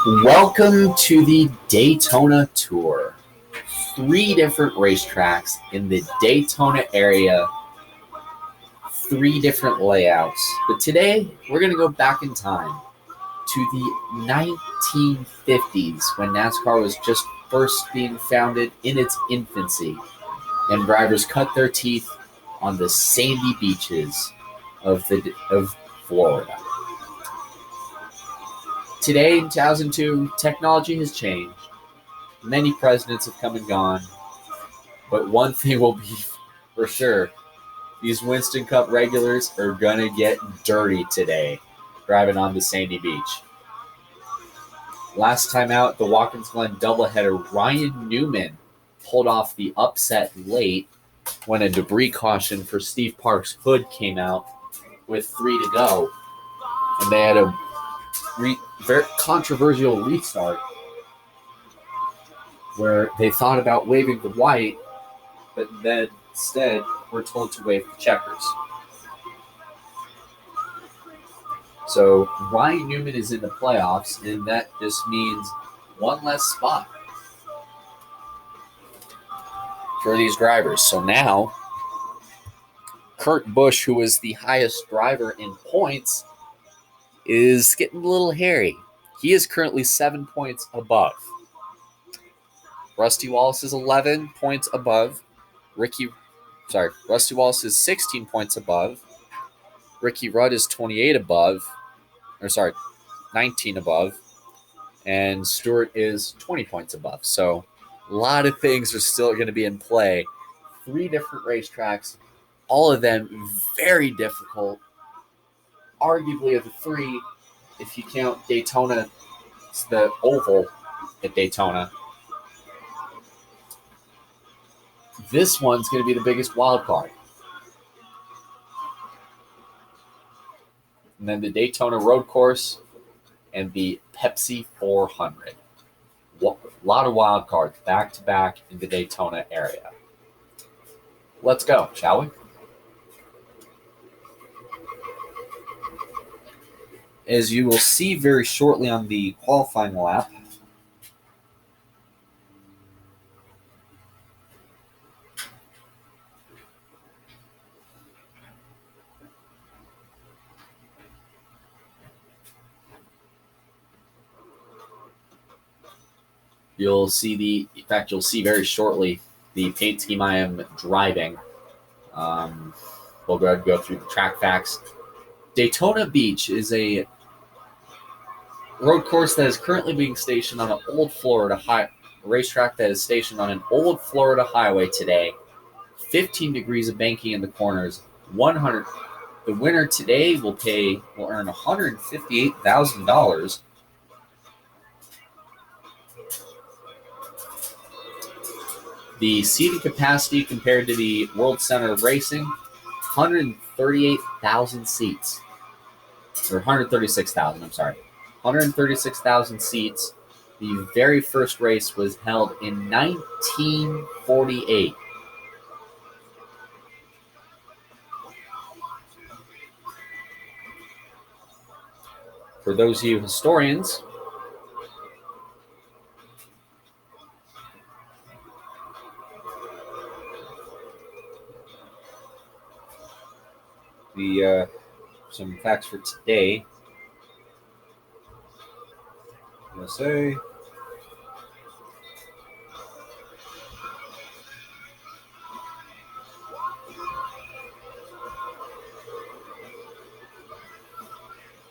Welcome to the Daytona Tour. 3 different racetracks in the Daytona area, 3 different layouts. But today, we're going to go back in time to the 1950s when NASCAR was just first being founded in its infancy, and drivers cut their teeth on the sandy beaches of Florida. Today, in 2002, technology has changed. Many presidents have come and gone. But one thing will be for sure, these Winston Cup regulars are going to get dirty today, driving on the sandy beach. Last time out, the Watkins Glen doubleheader, Ryan Newman pulled off the upset late when a debris caution for Steve Park's hood came out with 3 to go. And they had a very controversial restart where they thought about waving the white, but then instead were told to wave the checkers. So Ryan Newman is in the playoffs, and that just means one less spot for these drivers. So now, Kurt Busch, who was the highest driver in points, is getting a little hairy. He is currently 7 points above. Rusty Wallace is 11 points above. Rusty Wallace is 16 points above. Ricky Rudd is 19 above. And Stewart is 20 points above. So a lot of things are still going to be in play. 3 different racetracks, all of them very difficult. Arguably of the 3, if you count Daytona, it's the oval at Daytona. This one's going to be the biggest wild card. And then the Daytona Road Course and the Pepsi 400. A lot of wild cards back to back in the Daytona area. Let's go, shall we? As you will see very shortly on the qualifying lap, you'll see very shortly the paint scheme I am driving. We'll go ahead and go through the track facts. Daytona Beach is a road course that is currently being stationed on an old racetrack that is stationed on an old Florida highway today. 15 degrees of banking in the corners. The winner today will earn $158,000. The seating capacity compared to the World Center of Racing, 138,000 seats. Or 136,000, I'm sorry. 136,000 seats. The very first race was held in 1948. For those of you historians, some facts for today. USA.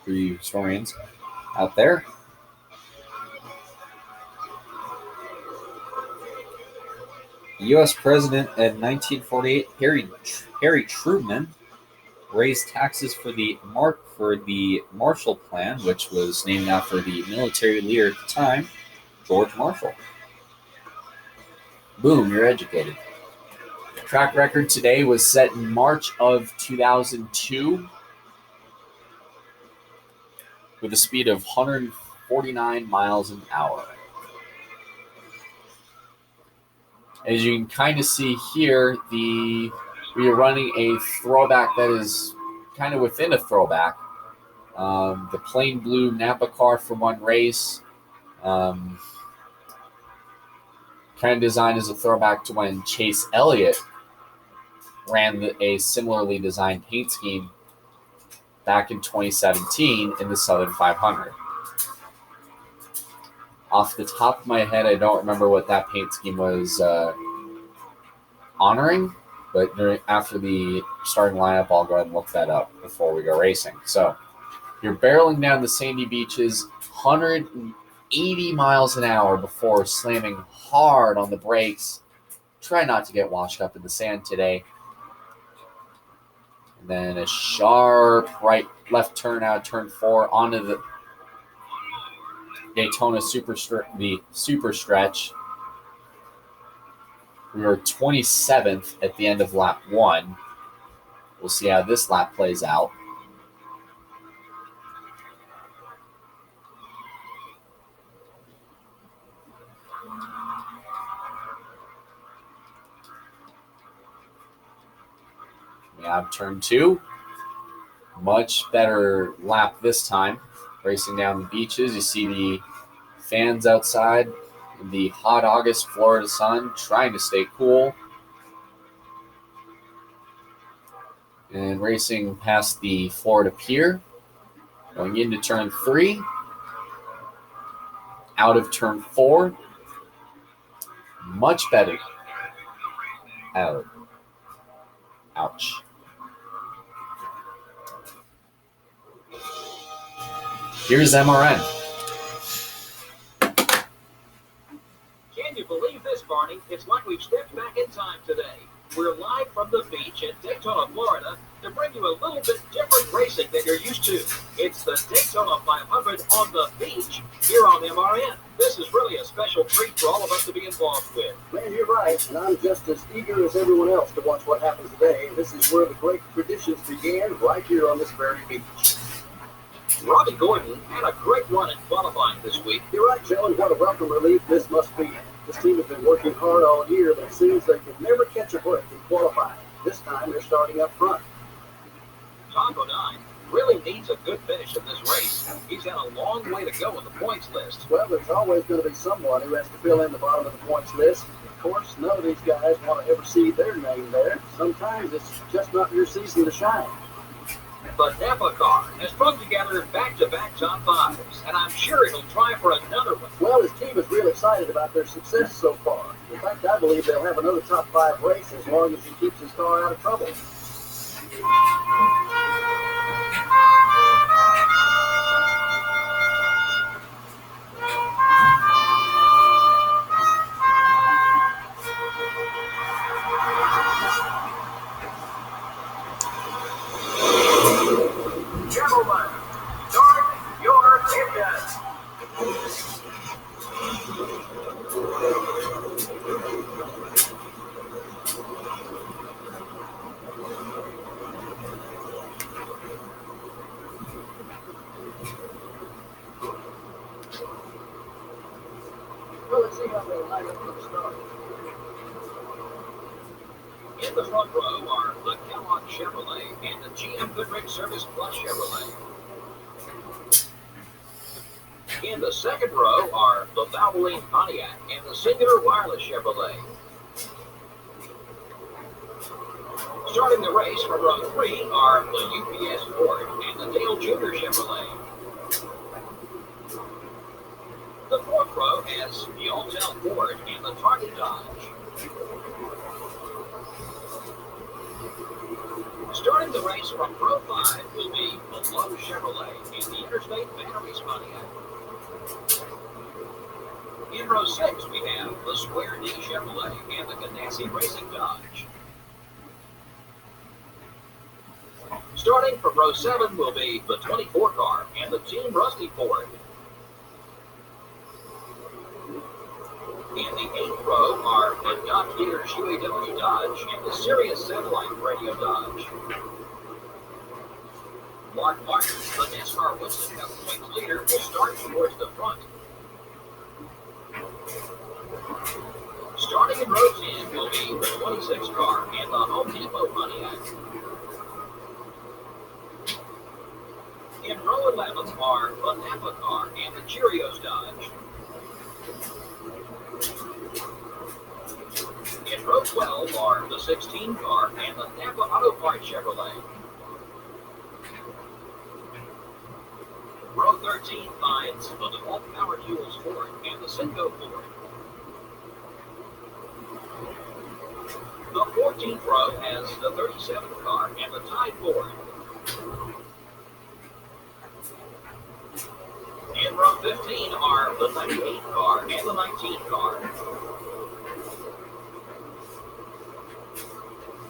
For you historians out there. The U.S. President in 1948, Harry Truman, raised taxes for the Marshall Plan, which was named after the military leader at the time, George Marshall. Boom, you're educated. The track record today was set in March of 2002 with a speed of 149 miles an hour. As you can kind of see here, we are running a throwback that is kind of within a throwback. The plain blue Napa car for one race, Kind of designed as a throwback to when Chase Elliott ran a similarly designed paint scheme back in 2017 in the Southern 500. Off the top of my head, I don't remember what that paint scheme was honoring, but after the starting lineup, I'll go ahead and look that up before we go racing. So you're barreling down the sandy beaches, 180 miles an hour before slamming hard on the brakes. Try not to get washed up in the sand today. And then a sharp left turn out of turn 4 onto the Daytona super stretch. We were 27th at the end of lap 1. We'll see how this lap plays out. We have turn 2. Much better lap this time. Racing down the beaches, you see the fans outside in the hot August Florida sun trying to stay cool. And racing past the Florida Pier. Going into turn 3. Out of turn 4. Much better. Out. Ouch. Here's MRN. Can you believe this, Barney? It's like we've stepped back in time today. We're live from the beach in Daytona, Florida, to bring you a little bit different racing than you're used to. It's the Daytona 500 on the beach here on MRN. This is really a special treat for all of us to be involved with. Man, you're right, and I'm just as eager as everyone else to watch what happens today. This is where the great traditions began, right here on this very beach. Robbie Gordon had a great run in qualifying this week. You're right, Joe, and what a welcome relief this must be. This team has been working hard all year, but it seems they can never catch a break in qualifying. This time they're starting up front. Tom Bodine really needs a good finish in this race. He's got a long way to go in the points list. Well, there's always going to be someone who has to fill in the bottom of the points list. Of course, none of these guys want to ever see their name there. Sometimes it's just not your season to shine. The Napa car has put together back-to-back top 5s, and I'm sure he'll try for another one. Well, his team is real excited about their success so far. In fact, I believe they'll have another top 5 race as long as he keeps his car out of trouble. Gentlemen, start your engines. Well, let's see how they line up for the start. In the front row are the Kellogg Chevrolet and the GM Goodrich Service Plus Chevrolet. In the second row are the Valvoline Pontiac and the Singular Wireless Chevrolet. Starting the race from row 3 are the UPS Ford and the Dale Jr. Chevrolet. The fourth row has the Alltel Ford and the Target Dodge. Starting the race from row 5 will be the Lowe Chevrolet and the Interstate Batteries Pontiac. In row 6, we have the Square D Chevrolet and the Ganassi Racing Dodge. Starting from row 7 will be the 24 car and the Team Rusty Ford. In the 8th row are the Dodge Dealers UAW Dodge and the Sirius Satellite Radio Dodge. Mark Martin, the NASCAR Winston Cup points leader, will start towards the front. Starting in row 10 will be the 26 car and the Home Depot Pontiac. In row 11 are the Napa car and the Cheerios Dodge. Row 12 are the 16 car and the Napa Auto Parts Chevrolet. Row 13 finds the DeWalt Power Fuels Ford and the Cinco Ford. The 14th row has the 37 car and the Tide Ford. In row 15 are the 98 car and the 19 car.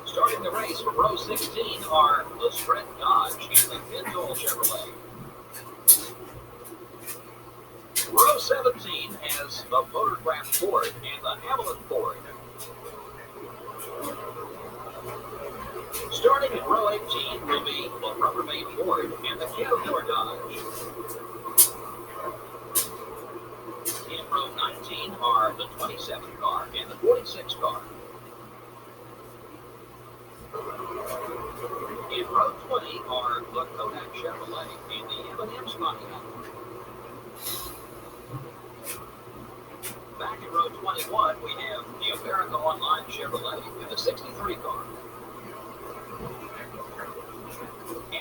Starting the race from row 16 are the Sprint Dodge and the Pindoll Chevrolet. Row 17 has the Motorcraft Ford and the Haviland Ford. Starting in row 18 will be the Rubbermaid Ford and the Caterpillar Dodge. In row 19 are the 27 car and the 46 car. In row 20 are the Kodak Chevrolet and the M&M Pontiac. Back in row 21, we have the America Online Chevrolet and the 63 car.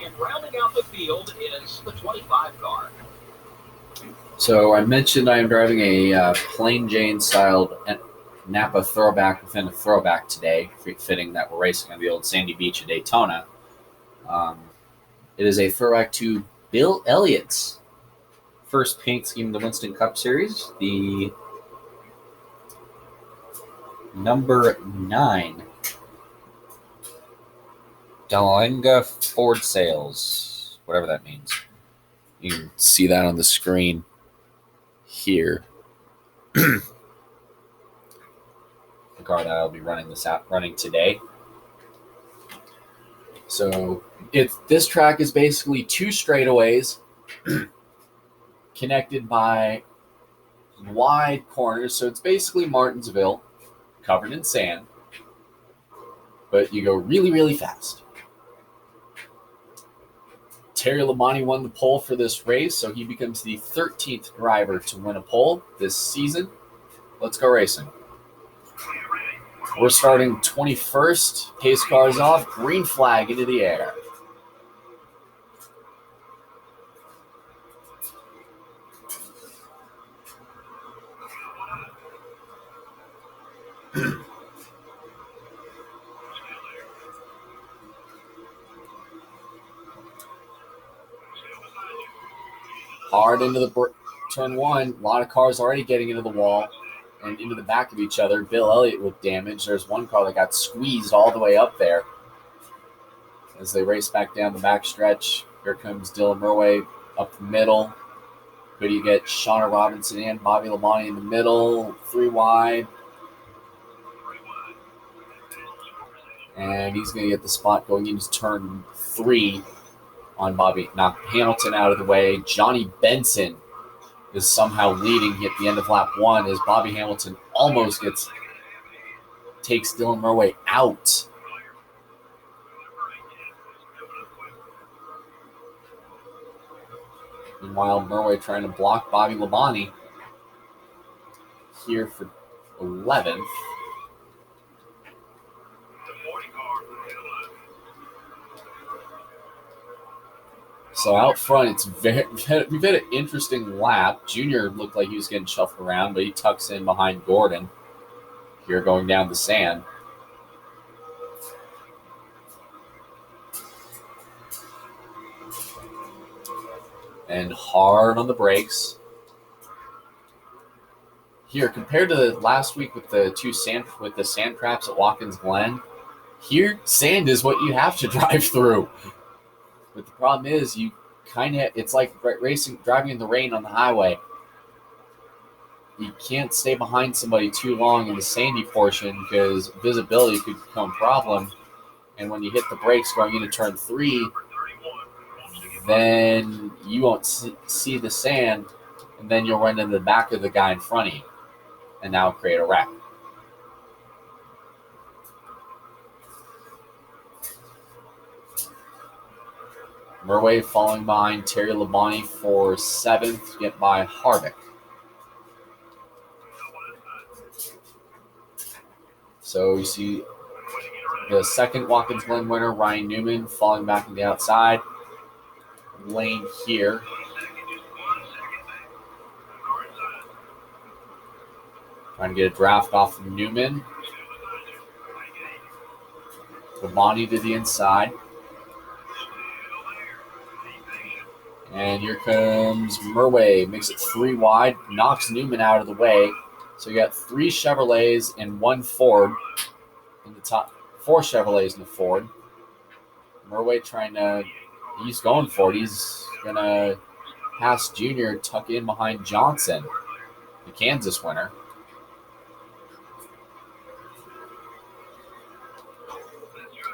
And rounding out the field is the 25 car. So I mentioned I am driving a plain Jane styled Napa throwback within a throwback today, fitting that we're racing on the old sandy beach at Daytona. It is a throwback to Bill Elliott's first paint scheme in the Winston Cup Series, the number 9 Dalenga Ford Sales, whatever that means. You can see that on the screen here. The car that I'll be running today. So this track is basically 2 straightaways connected by wide corners. So it's basically Martinsville covered in sand, but you go really, really fast. Terry Labonte won the pole for this race, so he becomes the 13th driver to win a pole this season. Let's go racing. We're starting 21st. Pace cars off. Green flag into the air. Hard into the turn 1. A lot of cars already getting into the wall and into the back of each other. Bill Elliott with damage. There's one car that got squeezed all the way up there. As they race back down the back stretch, here comes Dylan Murway up the middle. Could you get Shauna Robinson and Bobby Labonte in the middle? 3 wide. And he's going to get the spot going into turn 3 on Bobby. Knock Hamilton out of the way. Johnny Benson is somehow leading at the end of lap 1 as Bobby Hamilton almost takes Dylan Murway out. Meanwhile, Murway trying to block Bobby Labonte here for 11th. So out front, we've had an interesting lap. Junior looked like he was getting shuffled around, but he tucks in behind Gordon here going down the sand. And hard on the brakes. Here, compared to last week with the sand traps at Watkins Glen, here sand is what you have to drive through. But the problem is it's like driving in the rain on the highway. You can't stay behind somebody too long in the sandy portion because visibility could become a problem. And when you hit the brakes going into turn 3, then you won't see the sand, and then you'll run into the back of the guy in front of you, and that'll create a wreck. Murway falling behind Terry Labonte for 7th, get by Harvick. So you see the second Watkins Glen winner, Ryan Newman, falling back to the outside lane here. Trying to get a draft off of Newman. Labonte to the inside. And here comes Murway. Makes it 3 wide. Knocks Newman out of the way. So you got 3 Chevrolets and 1 Ford in the top. 4 Chevrolets and a Ford. Murway trying to... He's going for it. He's going to pass Junior, tuck in behind Johnson, the Kansas winner.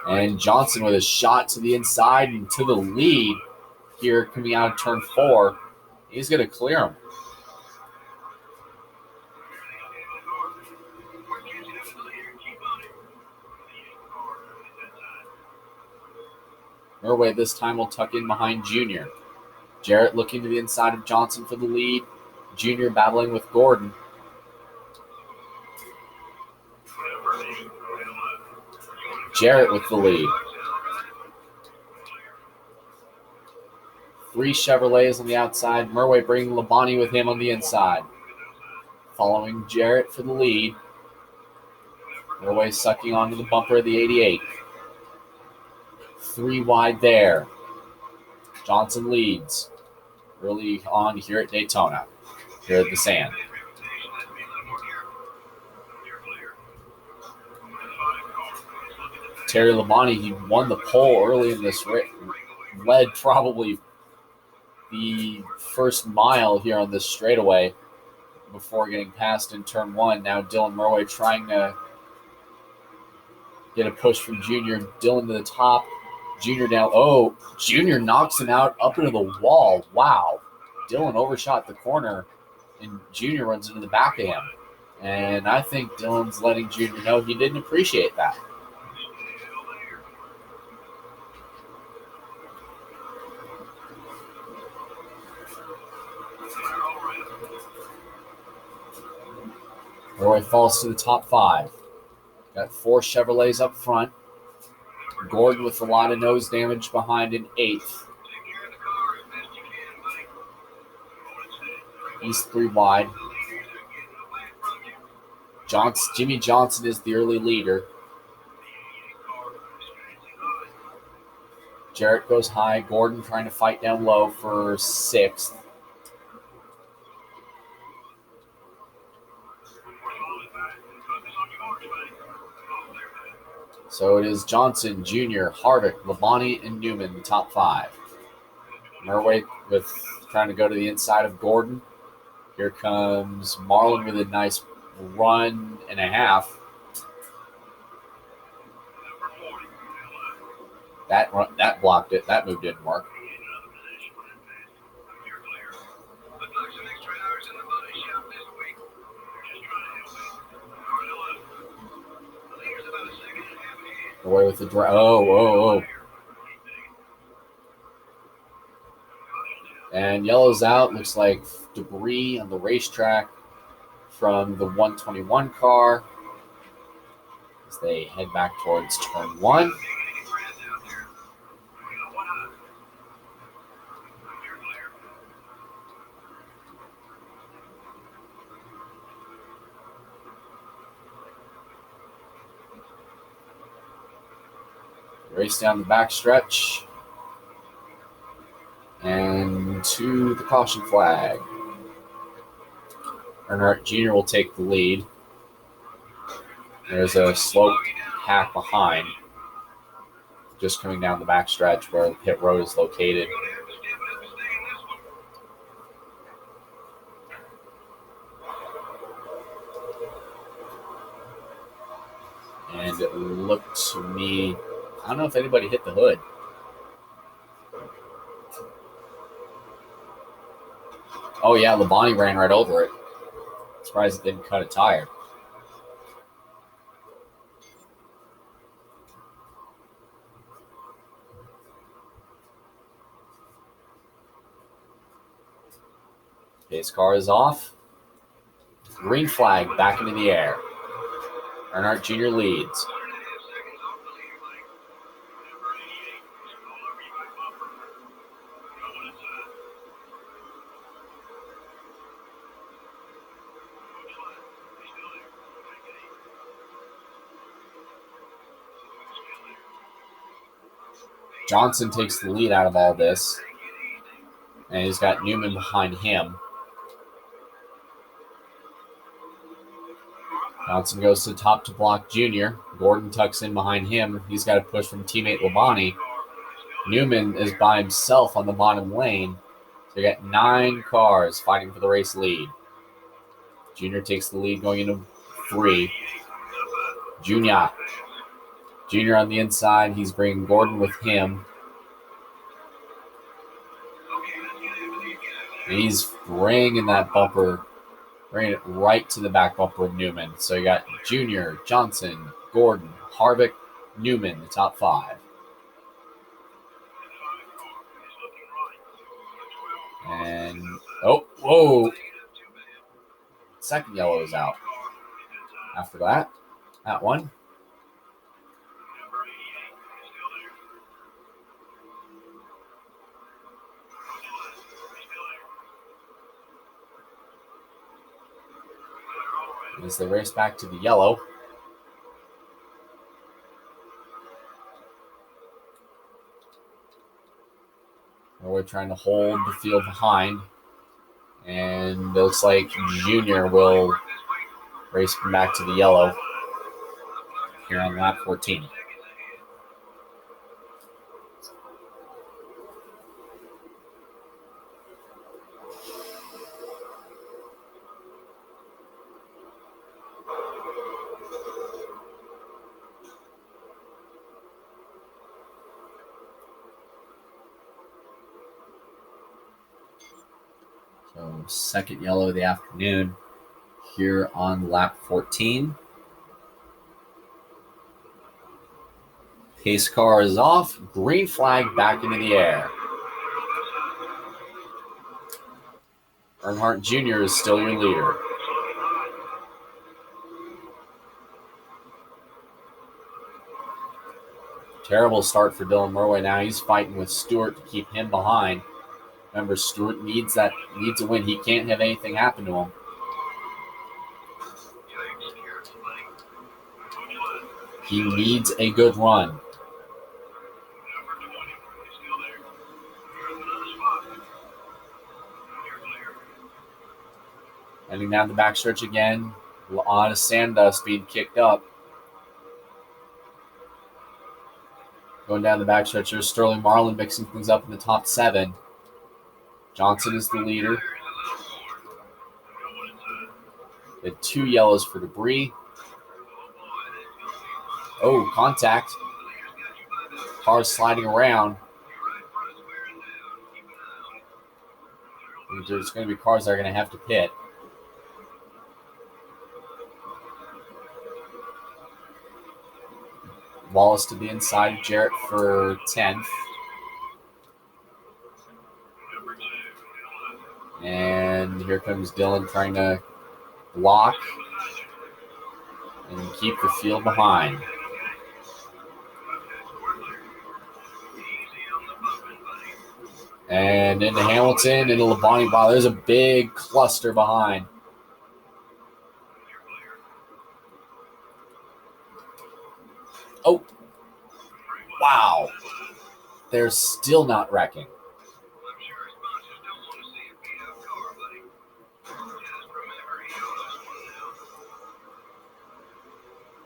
And Johnson with a shot to the inside and to the lead here coming out of turn 4. He's going to clear him. Murway this time will tuck in behind Junior. Jarrett looking to the inside of Johnson for the lead. Junior battling with Gordon. Jarrett with the lead. 3 Chevrolets on the outside. Murway bringing Labonte with him on the inside. Following Jarrett for the lead. Murway sucking onto the bumper of the 88. 3 wide there. Johnson leads early on here at Daytona, here at the Sand. Terry Labonte, he won the pole early in this race, led probably the first mile here on this straightaway before getting passed in turn 1. Now Dylan Murway trying to get a push from Junior. Dylan to the top. Junior down. Oh, Junior knocks him out up into the wall. Wow. Dylan overshot the corner, and Junior runs into the back of him. And I think Dylan's letting Junior know he didn't appreciate that. Roy falls to the top 5. Got 4 Chevrolets up front. Gordon with a lot of nose damage behind in 8th. He's 3 wide. Jimmy Johnson is the early leader. Jarrett goes high. Gordon trying to fight down low for 6th. So it is Johnson, Junior, Harvick, Labonte, and Newman, the top 5. Murway with trying to go to the inside of Gordon. Here comes Marlin with a nice run and a half. That blocked it. That move didn't work. Away with the drive. Oh. And yellow's out. Looks like debris on the racetrack from the 121 car as they head back towards turn 1. Race down the back stretch and to the caution flag. Earnhardt Jr. will take the lead. There's a slope hack behind, just coming down the back stretch where the pit road is located. And it looked to me, I don't know if anybody hit the hood. Oh, yeah, Labonte ran right over it. Surprised it didn't cut a tire. Pace car is off. Green flag back into the air. Earnhardt Jr. leads. Johnson takes the lead out of all this. And he's got Newman behind him. Johnson goes to the top to block Jr. Gordon tucks in behind him. He's got a push from teammate Labonte. Newman is by himself on the bottom lane. So you got 9 cars fighting for the race lead. Jr. takes the lead going into 3. Jr. on the inside. He's bringing Gordon with him. And he's bringing that bumper, bringing it right to the back bumper of Newman. So you got Jr., Johnson, Gordon, Harvick, Newman, the top 5. And, oh, whoa. Second yellow is out. After that one. As they race back to the yellow. We're trying to hold the field behind. And it looks like Junior will race back to the yellow here on lap 14. So second yellow of the afternoon here on lap 14. Pace car is off. Green flag back into the air. Earnhardt Jr. is still your leader. Terrible start for Dylan Murway now. He's fighting with Stewart to keep him behind. Remember, Stewart needs a win. He can't have anything happen to him. He needs a good run. Heading down the backstretch again. A lot of sand dust being kicked up. Going down the backstretch, there's Sterling Marlin mixing things up in the top 7. Johnson is the leader. The 2 yellows for debris. Oh, contact. Cars sliding around. There's going to be cars that are going to have to pit. Wallace to the inside. Jarrett for 10th. And here comes Dylan trying to block and keep the field behind. And into Hamilton, into Labonte. Wow, there's a big cluster behind. Oh, wow. They're still not wrecking.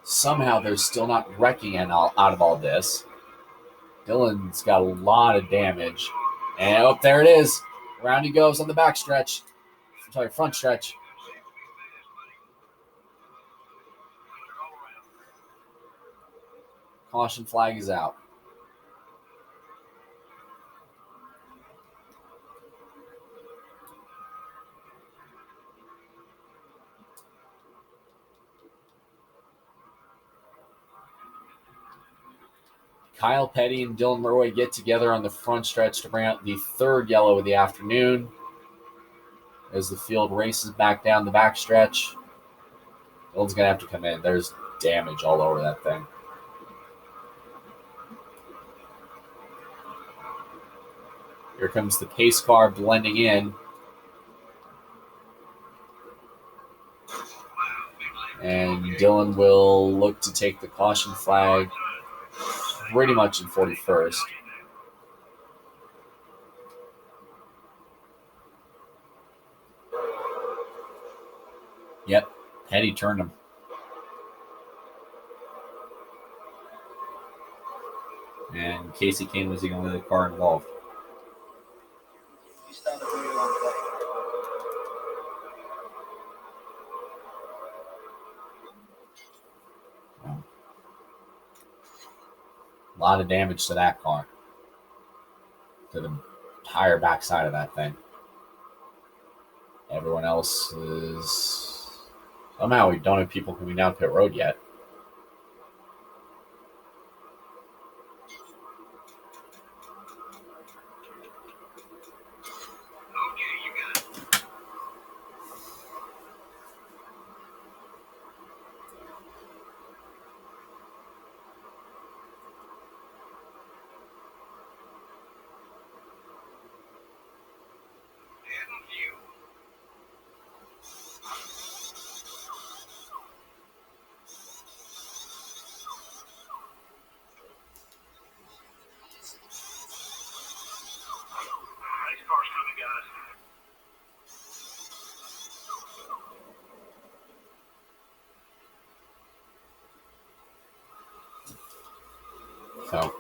Somehow they're still not wrecking out of all this. Dylan's got a lot of damage. And oh, there it is. Around he goes on the back stretch. Sorry, front stretch. Caution flag is out. Kyle Petty and Dylan Murway get together on the front stretch to bring out the 3rd yellow of the afternoon as the field races back down the back stretch. Dylan's going to have to come in. There's damage all over that thing. Here comes the pace car blending in. And Dylan will look to take the caution flag pretty much in 41st. Yep, Petty turned him. And Casey Kane was the only car involved. A lot of damage to that car. To the entire backside of that thing. Everyone else is... Somehow we don't have people coming down pit road yet. So,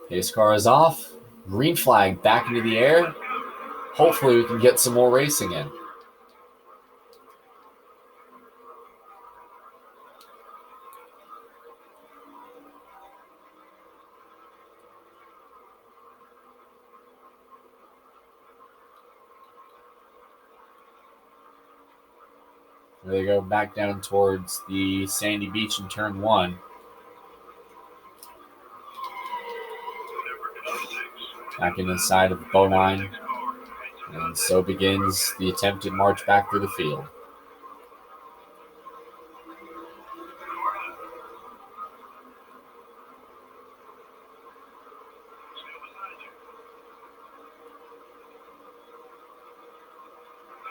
pace car is off. Green flag back into the air. Hopefully we can get some more racing in. There they go back down towards the sandy beach in turn 1. Back into the side of Bodine. And so begins the attempted march back through the field.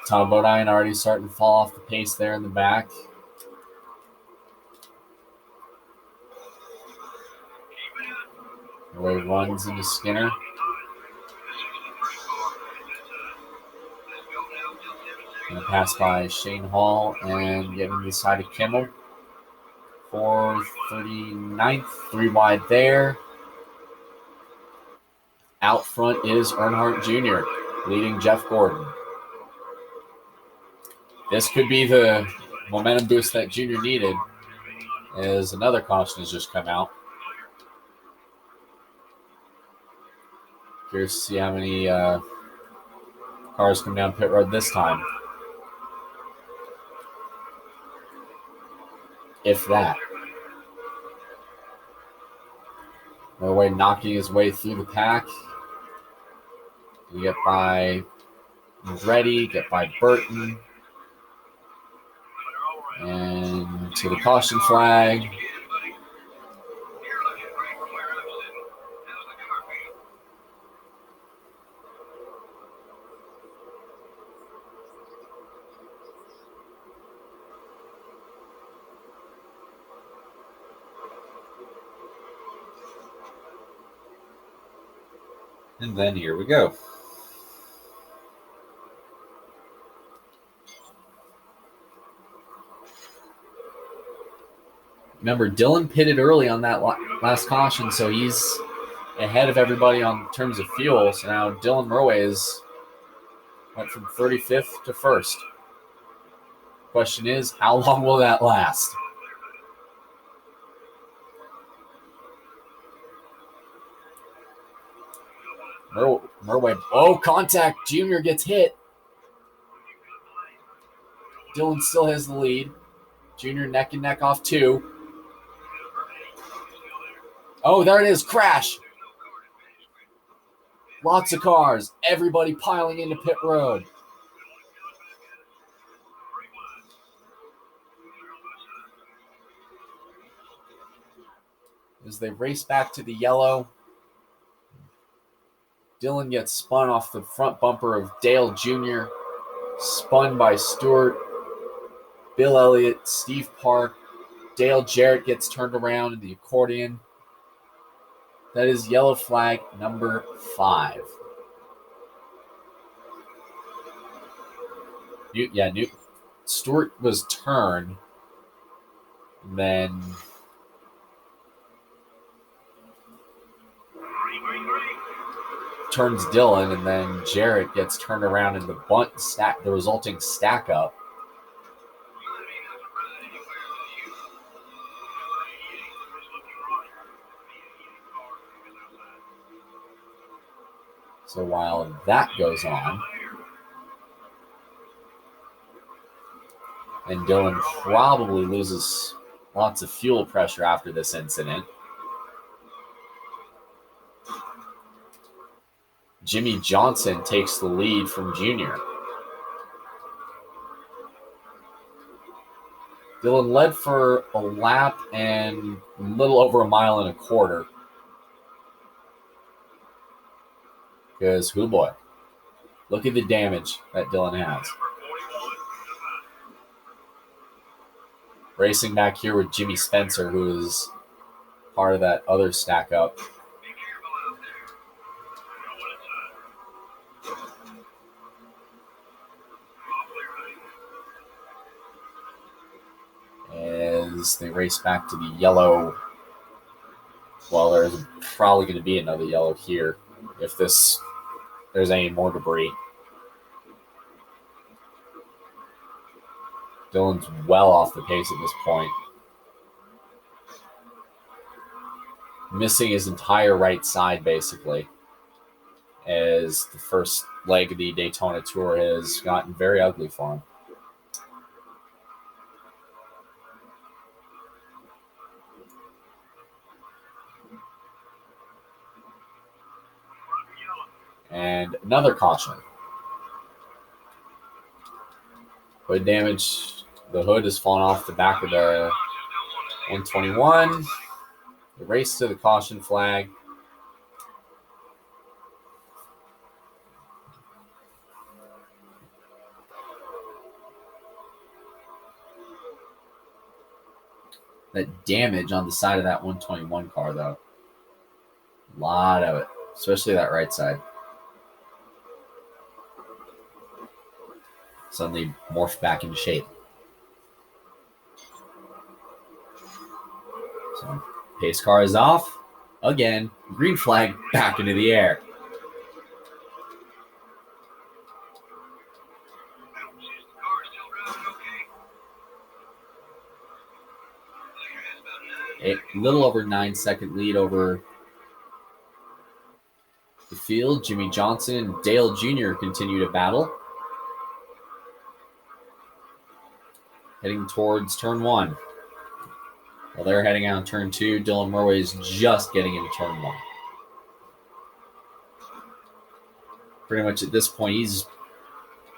Tom Bodine already starting to fall off the pace there in the back. Away runs into Skinner. Going to pass by Shane Hall and get into the side of Kimmel. 439th, 3 wide there. Out front is Earnhardt Jr., leading Jeff Gordon. This could be the momentum boost that Junior needed, as another caution has just come out. Curious to see how many cars come down pit road this time. If that. Norway knocking his way through the pack. We get by Reddy, get by Burton. And to the caution flag. And then here we go. Remember, Dylan pitted early on that last caution, so he's ahead of everybody on terms of fuel. So now Dylan Murway went from 35th to 1st. Question is, how long will that last? Murway, contact. Junior gets hit. Dylan still has the lead. Junior neck and neck off 2. Oh, there it is. Crash. Lots of cars. Everybody piling into pit road. As they race back to the yellow, Dillon gets spun off the front bumper of Dale Jr., spun by Stewart, Bill Elliott, Steve Park. Dale Jarrett gets turned around in the accordion. That is yellow flag number 5. Stewart was turned, and then turns Dillon, and then Jarrett gets turned around in the resulting stack up. So while that goes on, and Dillon probably loses lots of fuel pressure after this incident, Jimmy Johnson takes the lead from Junior. Dillon led for a lap and a little over a mile and a quarter. Because, oh boy, look at the damage that Dillon has. Racing back here with Jimmy Spencer, who is part of that other stack up. As they race back to the yellow. Well, there's probably going to be another yellow here if there's any more debris. Dillon's well off the pace at this point. Missing his entire right side, basically, as the first leg of the Daytona Tour has gotten very ugly for him. And another caution. Hood damage. The hood has fallen off the back of the 121. The race to the caution flag. That damage on the side of that 121 car, though. A lot of it, especially that right side. Suddenly morphed back into shape. So, pace car is off. Again, green flag back into the air. A little over 9-second lead over the field. Jimmy Johnson and Dale Jr. continue to battle. Heading towards turn 1. While they're heading out turn 2, Dylan Murray is just getting into turn 1. Pretty much at this point, he's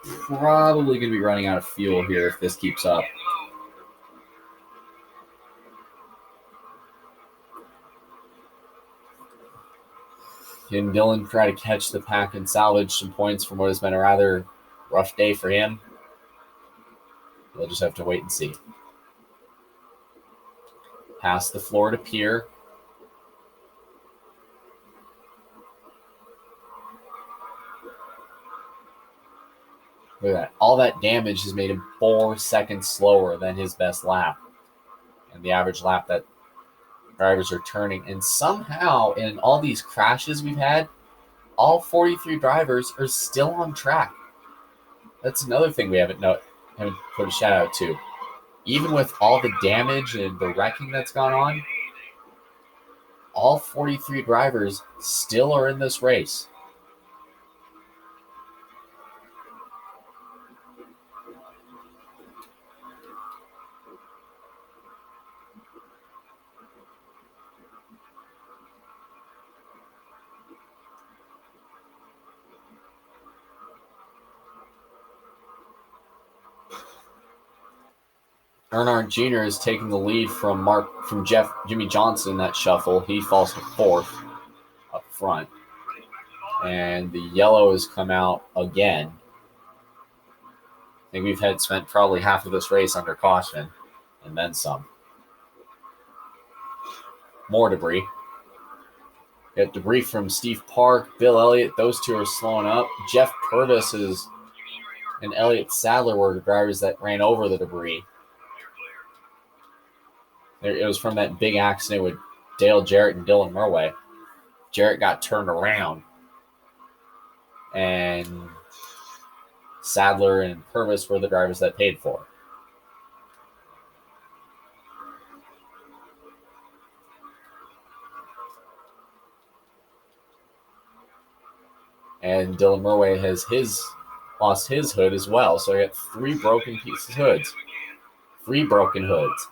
probably going to be running out of fuel here if this keeps up. Can Dylan try to catch the pack and salvage some points from what has been a rather rough day for him? We'll just have to wait and see. Past the Florida Pier. Look at that. All that damage has made him 4 seconds slower than his best lap. And the average lap that drivers are turning. And somehow, in all these crashes we've had, all 43 drivers are still on track. That's another thing we haven't put a shout out to. Even with all the damage and the wrecking that's gone on, all 43 drivers still are in this race. Earnhardt Jr. is taking the lead from Jimmy Johnson in that shuffle. He falls to 4th up front. And the yellow has come out again. I think we've spent probably half of this race under caution, and then some. More debris. We got debris from Steve Park, Bill Elliott. Those two are slowing up. Jeff Purvis and Elliott Sadler were the drivers that ran over the debris. It was from that big accident with Dale Jarrett and Dylan Murway. Jarrett got turned around, and Sadler and Purvis were the drivers that paid for it. And Dylan Murway has lost his hood as well. So I got 3 broken hoods. 3 broken hoods.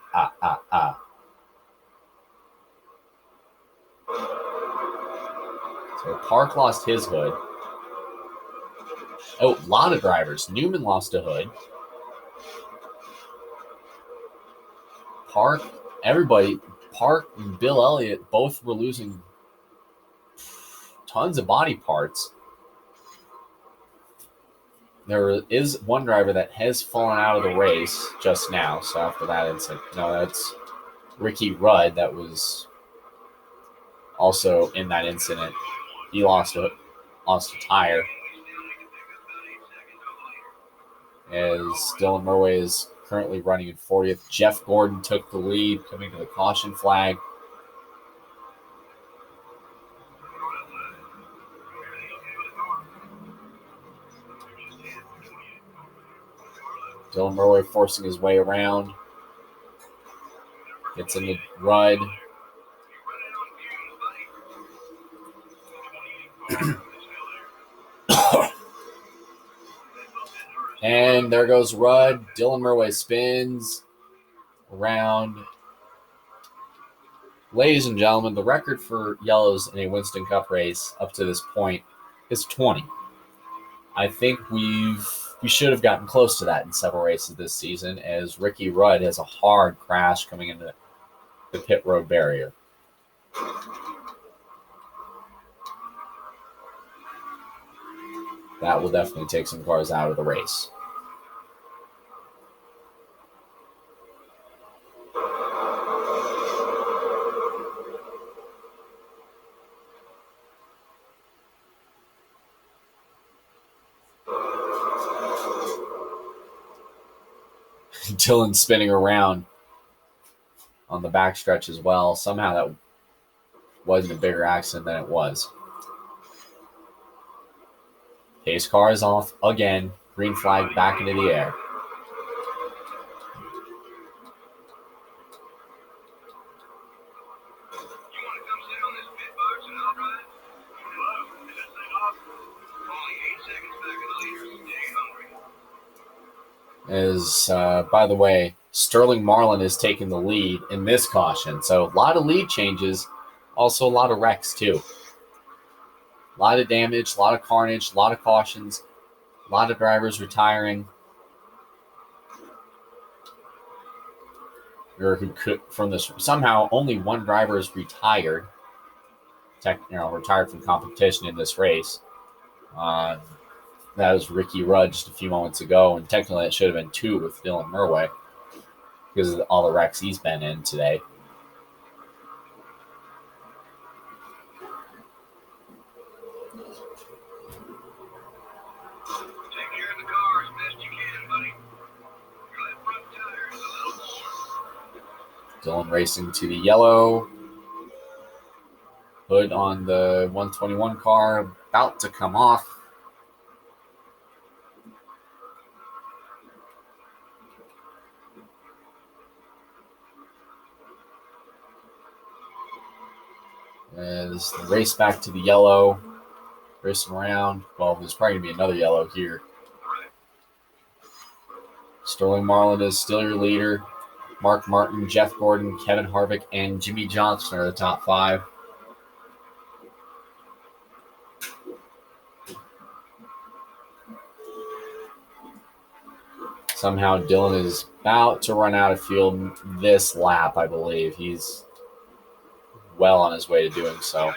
So Park lost his hood. Oh, a lot of drivers. Newman lost a hood. Park, everybody, Park and Bill Elliott both were losing tons of body parts. There is one driver that has fallen out of the race just now. So after that incident, no, that's Ricky Rudd. That was also in that incident. He lost a tire. As Dylan Murway is currently running in 40th. Jeff Gordon took the lead, coming to the caution flag. Dylan Murway forcing his way around. Gets into Rudd. And there goes Rudd. Dylan Murway spins around. Ladies and gentlemen, the record for yellows in a Winston Cup race up to this point is 20. I think we should have gotten close to that in several races this season, as Ricky Rudd has a hard crash coming into the pit road barrier. That will definitely take some cars out of the race. Dylan spinning around on the backstretch as well. Somehow that wasn't a bigger accident than it was. Pace car is off again. Green flag back into the air. By the way, Sterling Marlin is taking the lead in this caution. So a lot of lead changes, also a lot of wrecks too. A lot of damage, a lot of carnage, a lot of cautions, a lot of drivers retiring. Or who could from this somehow only one driver is retired. Retired from competition in this race. That was Ricky Rudd just a few moments ago, and technically it should have been 2 with Dylan Murway because of all the wrecks he's been in today. Take care of the car as best you can, buddy. Your front tire is a little more. Dylan racing to the yellow. Hood on the 121 car about to come off. As the race back to the yellow, racing around. Well, there's probably going to be another yellow here. Sterling Marlin is still your leader. Mark Martin, Jeff Gordon, Kevin Harvick, and Jimmy Johnson are the top 5. Somehow Dillon is about to run out of fuel this lap, I believe. He's well on his way to doing so.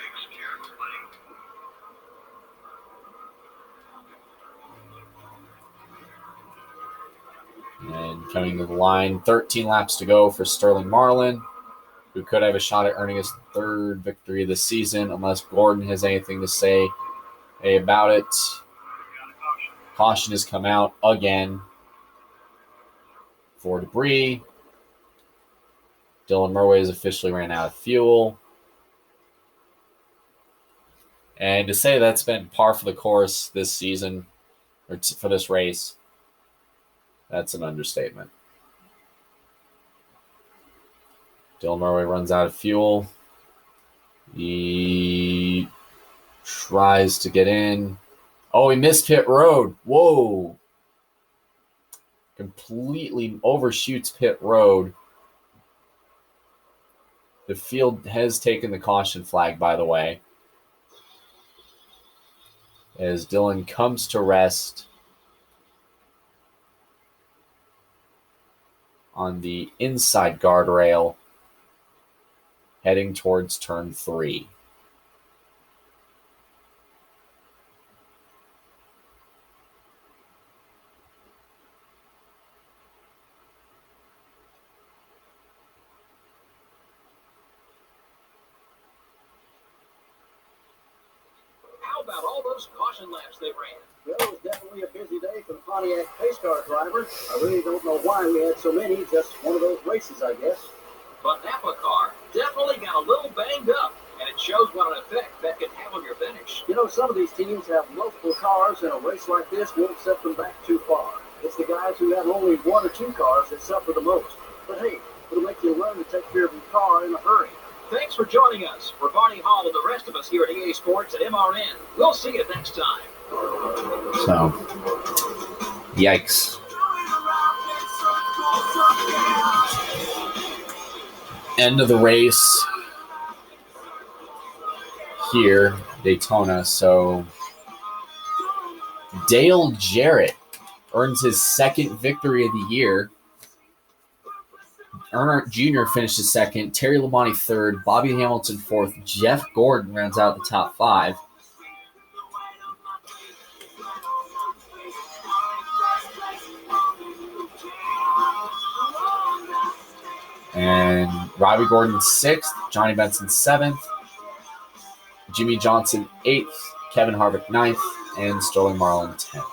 And coming to the line, 13 laps to go for Sterling Marlin, who could have a shot at earning his third victory this season, unless Gordon has anything to say about it. Caution has come out again for debris. Dylan Murray has officially ran out of fuel. And to say that's been par for the course this season, or for this race, that's an understatement. Dylan Murray runs out of fuel. He tries to get in. Oh, he missed pit road. Whoa. Completely overshoots pit road. The field has taken the caution flag, by the way, as Dylan comes to rest on the inside guardrail, heading towards turn 3. How about all those caution laps they ran? Well, it was definitely a busy day for the Pontiac pace car driver. I really don't know why we had so many. Just one of those races, I guess. But that car definitely got a little banged up, and it shows what an effect that can have on your finish. You know, some of these teams have multiple cars, and a race like this won't set them back too far. It's the guys who have only 1 or 2 cars that suffer the most. But hey, it'll make you learn to take care of your car in a hurry. Thanks for joining us. For Barney Hall and the rest of us here at EA Sports at MRN, we'll see you next time. So, yikes. End of the race here, Daytona. So, Dale Jarrett earns his second victory of the year. Earnhardt Jr. finishes second, Terry Labonte third, Bobby Hamilton fourth, Jeff Gordon rounds out the top 5. And Robbie Gordon 6th, Johnny Benson 7th, Jimmy Johnson 8th, Kevin Harvick 9th, and Sterling Marlin 10th.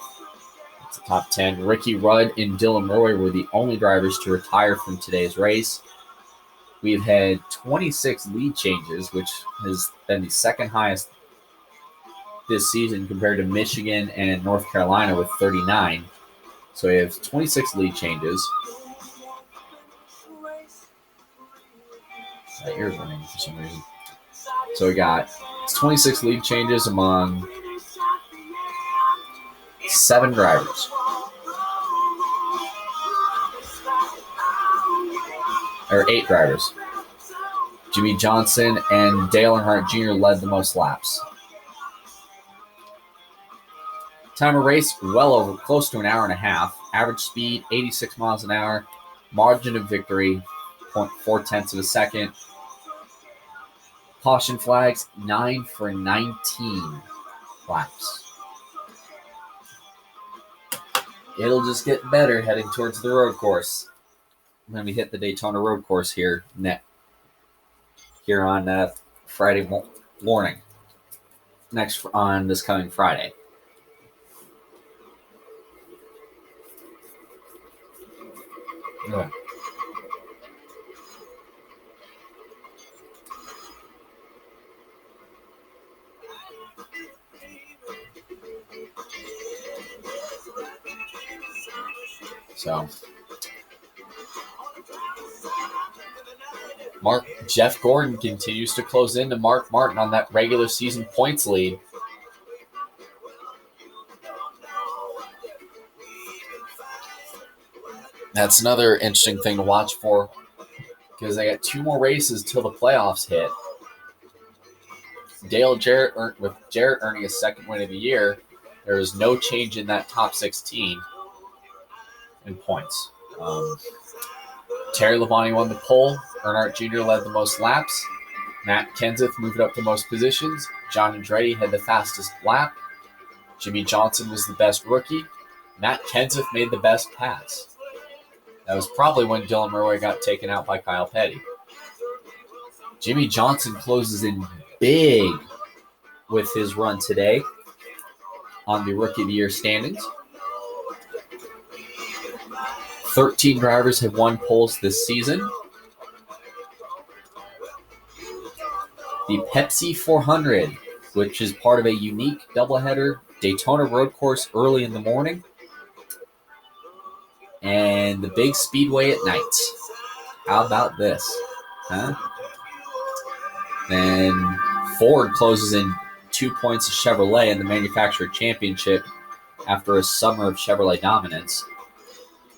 That's the top 10. Ricky Rudd and Dylan Murray were the only drivers to retire from today's race. We've had 26 lead changes, which has been the second highest this season compared to Michigan and North Carolina with 39. So we have 26 lead changes. My ear's ringing for some reason. So we got 26 lead changes among 7 drivers. Or 8 drivers. Jimmy Johnson and Dale Earnhardt Jr. led the most laps. Time of race, well over, close to an hour and a half. Average speed, 86 miles an hour. Margin of victory, 0.4 of a second. Caution flags, 9 for 19 laps. It'll just get better heading towards the road course. When we hit the Daytona road course here on Friday morning. Next on this coming Friday. Yeah. So, Jeff Gordon continues to close in to Mark Martin on that regular season points lead. That's another interesting thing to watch for because they got 2 more races till the playoffs hit. With Jarrett earning his second win of the year, there is no change in that top 16. in points. Terry Labonte won the pole. Earnhardt Jr. led the most laps. Matt Kenseth moved up to most positions. John Andretti had the fastest lap. Jimmy Johnson was the best rookie. Matt Kenseth made the best pass. That was probably when Dylan Murray got taken out by Kyle Petty. Jimmy Johnson closes in big with his run today on the Rookie of the Year standings. 13 drivers have won poles this season. The Pepsi 400, which is part of a unique doubleheader Daytona road course early in the morning, and the big speedway at night. How about this? Huh? Then Ford closes in 2 points to Chevrolet in the Manufacturer Championship after a summer of Chevrolet dominance.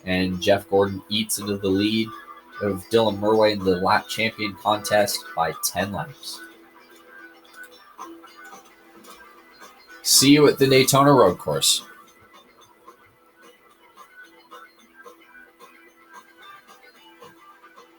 And Jeff Gordon eats into the lead of Dylan Murray in the lap champion contest by 10 laps. See you at the Daytona road course.